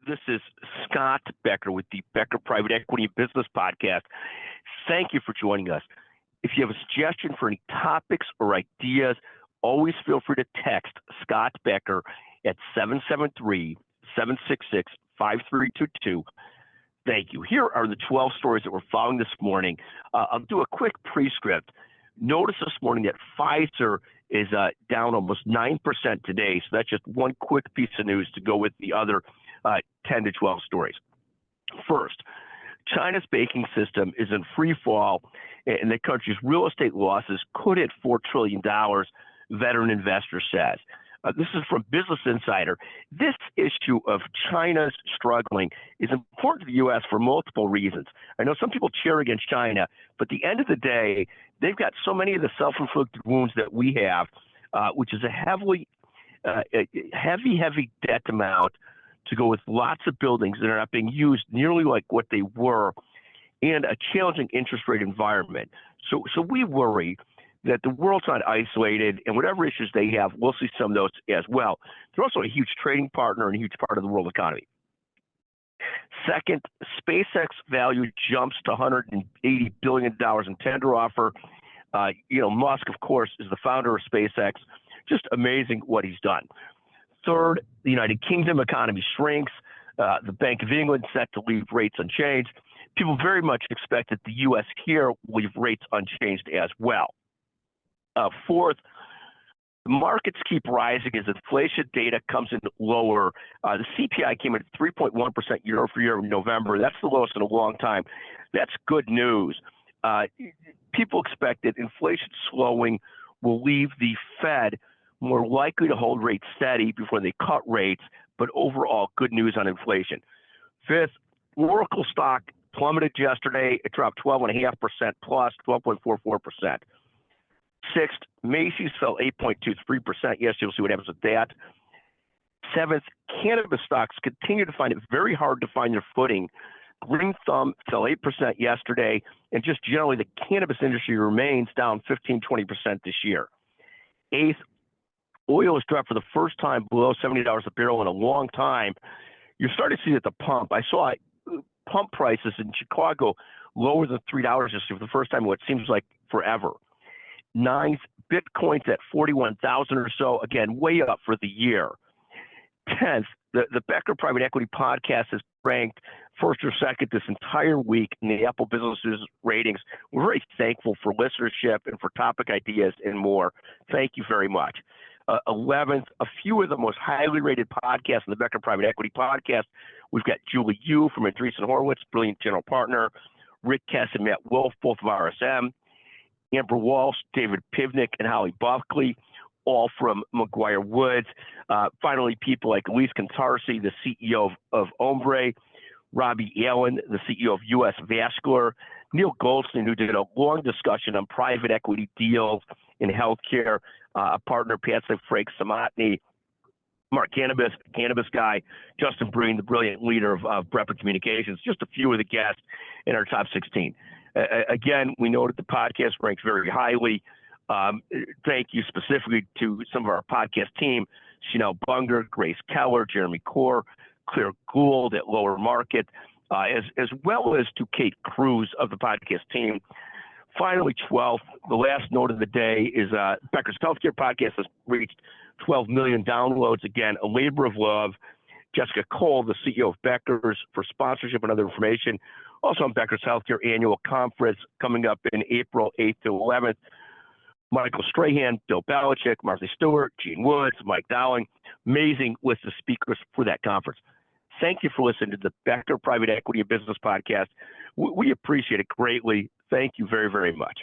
This is Scott Becker with the Becker Private Equity and Business Podcast. Thank you for joining us. If you have a suggestion for any topics or ideas, always feel free to text Scott Becker at 773-766-5322. Thank you. Here are the 12 stories that we're following this morning. I'll do a quick prescript. Notice this morning that Pfizer is down almost 9% today, so that's just one quick piece of news to go with the other 10 to 12 stories. First, China's banking system is in free fall, and the country's real estate losses could hit $4 trillion, veteran investor says. This is from Business Insider. This issue of China's struggling is important to the U.S. for multiple reasons. I know some people cheer against China, but at the end of the day, they've got so many of the self-inflicted wounds that we have, which is a heavy debt amount to go with lots of buildings that are not being used nearly like what they were, and a challenging interest rate environment. So we worry that the world's not isolated, and whatever issues they have, we'll see some of those as well. They're also a huge trading partner and a huge part of the world economy. Second, SpaceX value jumps to $180 billion in tender offer. Musk, of course, is the founder of SpaceX. Just amazing what he's done. Third, the United Kingdom economy shrinks. The Bank of England set to leave rates unchanged. People very much expect that the U.S. here will leave rates unchanged as well. Fourth, the markets keep rising as inflation data comes in lower. The CPI came in at 3.1% year over year in November. That's the lowest in a long time. That's good news. People expect that inflation slowing will leave the Fed more likely to hold rates steady before they cut rates, but overall good news on inflation. Fifth, Oracle stock plummeted yesterday. It dropped 12.5% plus 12.44%. Sixth, Macy's fell 8.23%. Yes, you'll see what happens with that. Seventh, cannabis stocks continue to find it very hard to find their footing. Green Thumb fell 8% yesterday, and just generally the cannabis industry remains down 15-20% this year. Eighth, oil has dropped for the first time below $70 a barrel in a long time. You're starting to see at the pump. I saw pump prices in Chicago lower than $3 just for the first time in what seems like forever. Ninth, Bitcoin's at 41,000 or so, again, way up for the year. 10th, the Becker Private Equity Podcast is ranked first or second this entire week in the Apple Business News ratings. We're very thankful for listenership and for topic ideas and more. Thank you very much. 11th, a few of the most highly rated podcasts in the Becker Private Equity Podcast. We've got Julie Yu from Andreessen Horowitz, brilliant general partner, Rick Kess and Matt Wolf, both of RSM, Amber Walsh, David Pivnik, and Holly Buckley, all from McGuire Woods. Finally, people like Elise Cantarsi, the CEO of Ombre, Robbie Allen, the CEO of U.S. Vascular, Neil Goldstein, who did a long discussion on private equity deals in healthcare, a partner, Patrick Frank Samotny, Mark Cannabis guy, Justin Breen, the brilliant leader of Brepa Communications, just a few of the guests in our top 16. Again, we know that the podcast ranks very highly. Thank you specifically to some of our podcast team, Chanel Bunger, Grace Keller, Jeremy Core, Claire Gould at Lower Market, as well as to Kate Cruz of the podcast team. Finally, 12th, the last note of the day is Becker's Healthcare Podcast has reached 12 million downloads. Again, a labor of love. Jessica Cole, the CEO of Becker's, for sponsorship and other information. Also on Becker's Healthcare Annual Conference coming up in April 8th to 11th. Michael Strahan, Bill Belichick, Martha Stewart, Gene Woods, Mike Dowling. Amazing list of speakers for that conference. Thank you for listening to the Becker Private Equity and Business Podcast. We appreciate it greatly. Thank you very, very much.